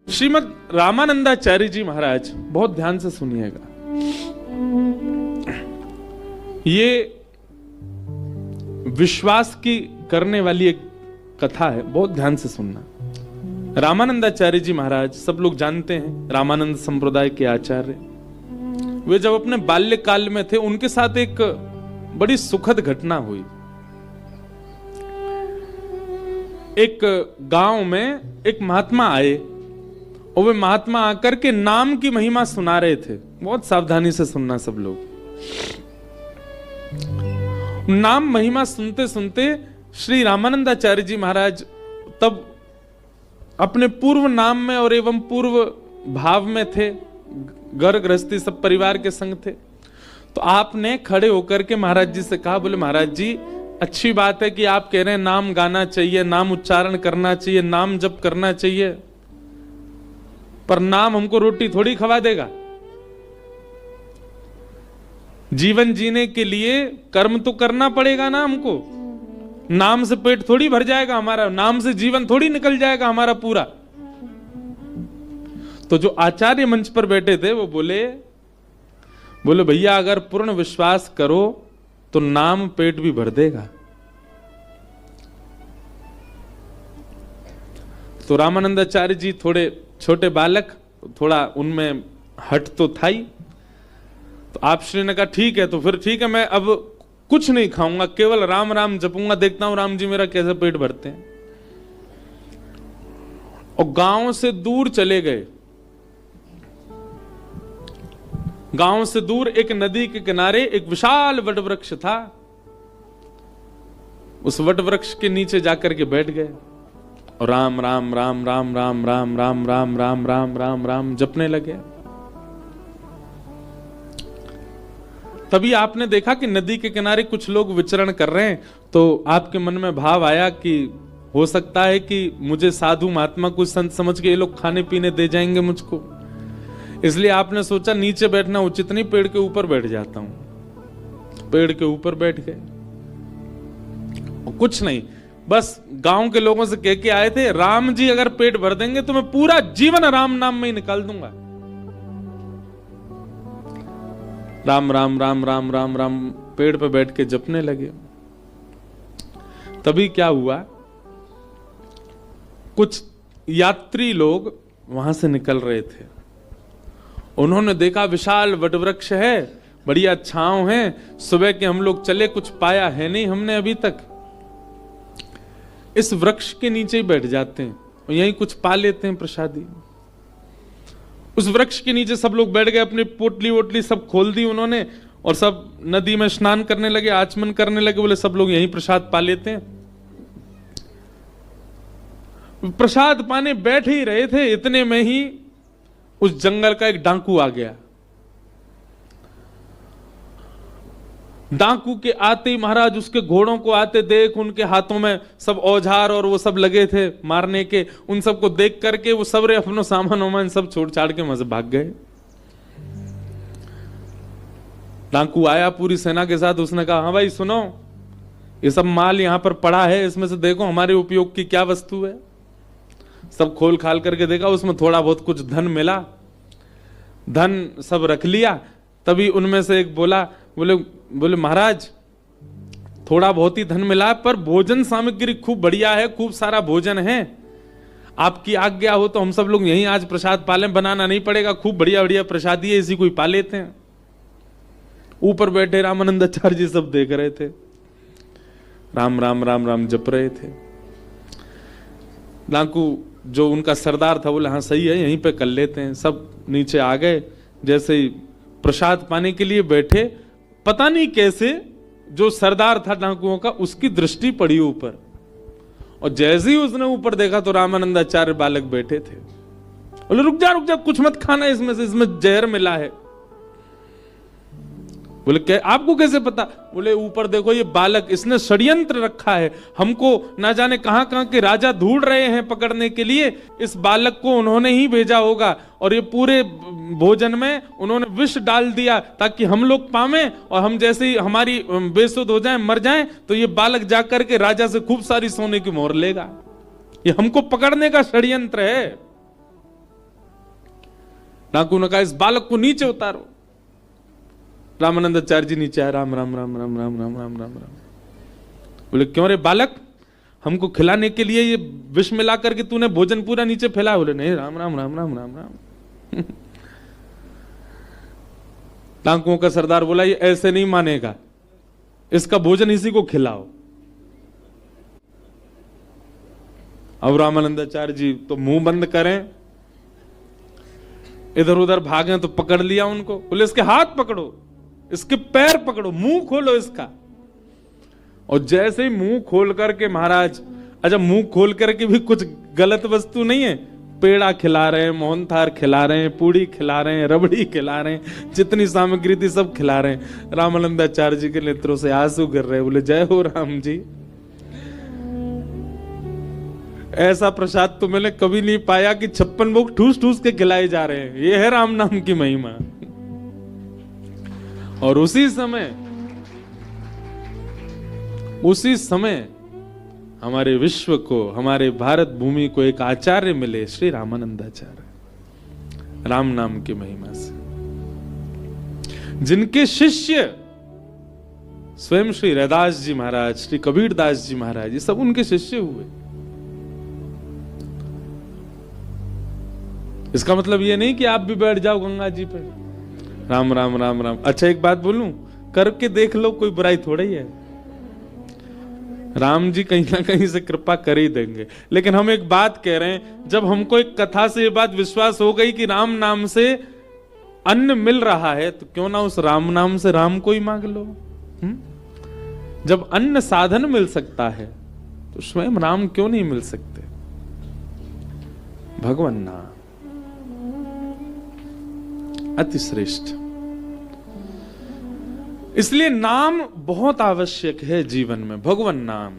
श्रीमद रामानंदाचार्य जी महाराज, बहुत ध्यान से सुनिएगा, ये विश्वास की करने वाली एक कथा है, बहुत ध्यान से सुनना। रामानंदाचार्य जी महाराज सब लोग जानते हैं, रामानंद संप्रदाय के आचार्य। वे जब अपने बाल्यकाल में थे, उनके साथ एक बड़ी सुखद घटना हुई। एक गांव में एक महात्मा आए और वे महात्मा आकर के नाम की महिमा सुना रहे थे। बहुत सावधानी से सुनना सब लोग। नाम महिमा सुनते सुनते श्री रामानंदाचार्य जी महाराज तब अपने पूर्व नाम में और एवं पूर्व भाव में थे, घर गृहस्थी सब परिवार के संग थे। तो आपने खड़े होकर के महाराज जी से कहा, बोले महाराज जी अच्छी बात है कि आप कह रहे हैं नाम गाना चाहिए, नाम उच्चारण करना चाहिए, नाम जप करना चाहिए, पर नाम हमको रोटी थोड़ी खवा देगा। जीवन जीने के लिए कर्म तो करना पड़ेगा ना हमको। नाम से पेट थोड़ी भर जाएगा हमारा, नाम से जीवन थोड़ी निकल जाएगा हमारा पूरा। तो जो आचार्य मंच पर बैठे थे वो बोले भैया अगर पूर्ण विश्वास करो तो नाम पेट भी भर देगा। तो रामानंदाचार्य जी थोड़े छोटे बालक, थोड़ा उनमें हट तो था ही। तो आप श्री ने कहा ठीक है, तो फिर ठीक है, मैं अब कुछ नहीं खाऊंगा, केवल राम राम जपूंगा, देखता हूं राम जी मेरा कैसे पेट भरते हैं। और गांव से दूर चले गए। गांव से दूर एक नदी के किनारे एक विशाल वटवृक्ष था। उस वटवृक्ष के नीचे जाकर के बैठ गए और राम राम राम राम राम राम राम राम राम राम राम राम जपने लगे। तभी आपने देखा कि नदी के किनारे कुछ लोग विचरण कर रहे हैं। तो आपके मन में भाव आया कि हो सकता है कि मुझे साधु महात्मा कुछ संत समझ के ये लोग खाने पीने दे जाएंगे मुझको। इसलिए आपने सोचा नीचे बैठना उचित नहीं, पेड़ के ऊपर बैठ जाता हूं। पेड़ के ऊपर बैठ गए। कुछ नहीं, बस गांव के लोगों से कह के आए थे, राम जी अगर पेट भर देंगे तो मैं पूरा जीवन राम नाम में ही निकाल दूंगा। राम राम राम राम राम राम पेड़ पे बैठ के जपने लगे। तभी क्या हुआ, कुछ यात्री लोग वहां से निकल रहे थे। उन्होंने देखा विशाल वटवृक्ष है, बढ़िया छांव है, सुबह के हम लोग चले, कुछ पाया है नहीं हमने अभी तक, इस वृक्ष के नीचे ही बैठ जाते हैं और यहीं कुछ पा लेते हैं प्रसादी। उस वृक्ष के नीचे सब लोग बैठ गए, अपनी पोटली वोटली सब खोल दी उन्होंने और सब नदी में स्नान करने लगे, आचमन करने लगे। बोले सब लोग यहीं प्रसाद पा लेते हैं। प्रसाद पाने बैठ ही रहे थे, इतने में ही उस जंगल का एक डाकू आ गया। डाकू के आते ही महाराज उसके घोड़ों को आते देख, उनके हाथों में सब औजार और वो सब लगे थे मारने के, उन सबको देख करके वो सब अपनो सामान वामान सब छोड़ छाड़ के मजे भाग गए। डाकू आया पूरी सेना के साथ, उसने कहा हाँ भाई सुनो, ये सब माल यहां पर पड़ा है, इसमें से देखो हमारे उपयोग की क्या वस्तु है। सब खोल खाल करके देखा, उसमें थोड़ा बहुत कुछ धन मिला, धन सब रख लिया। तभी उनमें से एक बोला, बोले महाराज थोड़ा बहुत ही धन मिला, पर भोजन सामग्री खूब बढ़िया है, खूब सारा भोजन है, आपकी आज्ञा हो तो हम सब लोग यहीं आज प्रसाद पालें, बनाना नहीं पड़ेगा, खूब बढ़िया बढ़िया प्रसादी है, इसी को ही पा लेते हैं। ऊपर बैठे रामानंदाचार्य जी सब देख रहे थे, राम राम राम राम जप रहे थे। डाकू जो उनका सरदार था बोले हाँ सही है, यहीं पे कर लेते हैं। सब नीचे आ गए। जैसे ही प्रसाद पाने के लिए बैठे, पता नहीं कैसे जो सरदार था डाकुओं का, उसकी दृष्टि पड़ी ऊपर, और जैसे ही उसने ऊपर देखा तो रामानंदाचार्य बालक बैठे थे। बोले रुक जा कुछ मत खाना, इसमें से इसमें जहर मिला है। बोले आपको कैसे पता? बोले ऊपर देखो ये बालक, इसने षड्यंत्र रखा है, हमको ना जाने कहां कहां के राजा ढूंढ रहे हैं पकड़ने के लिए, इस बालक को उन्होंने ही भेजा होगा और ये पूरे भोजन में उन्होंने विष डाल दिया ताकि हम लोग पावें, और हम जैसे ही हमारी बेसुध हो जाएं, मर जाएं, तो ये बालक जाकर के राजा से खूब सारी सोने की मोहर लेगा। ये हमको पकड़ने का षड्यंत्र है। डाकू ने कहा इस बालक को नीचे उतारो। रामानंदाचार्य जी नीचे आए, राम राम राम राम राम राम राम राम राम। बोले क्यों रे बालक, हमको खिलाने के लिए ये विष मिला करके तूने भोजन पूरा नीचे फैलाया? बोले नहीं, राम राम राम राम राम राम। डाकुओं का सरदार बोला ये ऐसे नहीं मानेगा, इसका भोजन इसी को खिलाओ। अब रामानंदाचार्य जी तो मुंह बंद करें, इधर उधर भागे तो पकड़ लिया उनको। बोले इसके हाथ पकड़ो, इसके पैर पकड़ो, मुंह खोलो इसका। और जैसे ही मुंह खोल करके महाराज, अच्छा मुंह खोल करके भी कुछ गलत वस्तु नहीं है, पेड़ा खिला रहे हैं, मोहनथाल खिला रहे हैं, पूड़ी खिला रहे हैं, रबड़ी खिला रहे हैं, जितनी सामग्री थी सब खिला रहे हैं। रामानंदाचार्य जी के नेत्रों से आंसू गिर रहे। बोले जय हो राम जी, ऐसा प्रसाद तो मैंने कभी नहीं पाया कि 56 भोग ठूस ठूस के खिलाए जा रहे हैं। ये है राम नाम की महिमा। और उसी समय हमारे विश्व को, हमारे भारत भूमि को एक आचार्य मिले, श्री रामानंदाचार्य, राम नाम की महिमा से, जिनके शिष्य स्वयं श्री रैदास जी महाराज, श्री कबीरदास जी महाराज, ये सब उनके शिष्य हुए। इसका मतलब ये नहीं कि आप भी बैठ जाओ गंगा जी पे, राम राम राम राम। अच्छा एक बात बोलूं, करके देख लो, कोई बुराई थोड़ा ही है। राम जी कहीं ना कहीं से कृपा कर ही देंगे। लेकिन हम एक बात कह रहे हैं, जब हमको एक कथा से ये बात विश्वास हो गई कि राम नाम से अन्न मिल रहा है, तो क्यों ना उस राम नाम से राम को ही मांग लो। जब अन्न साधन मिल सकता है तो स्वयं राम क्यों नहीं मिल सकते? भगवान नाम अति श्रेष्ठ। इसलिए नाम बहुत आवश्यक है जीवन में, भगवान नाम।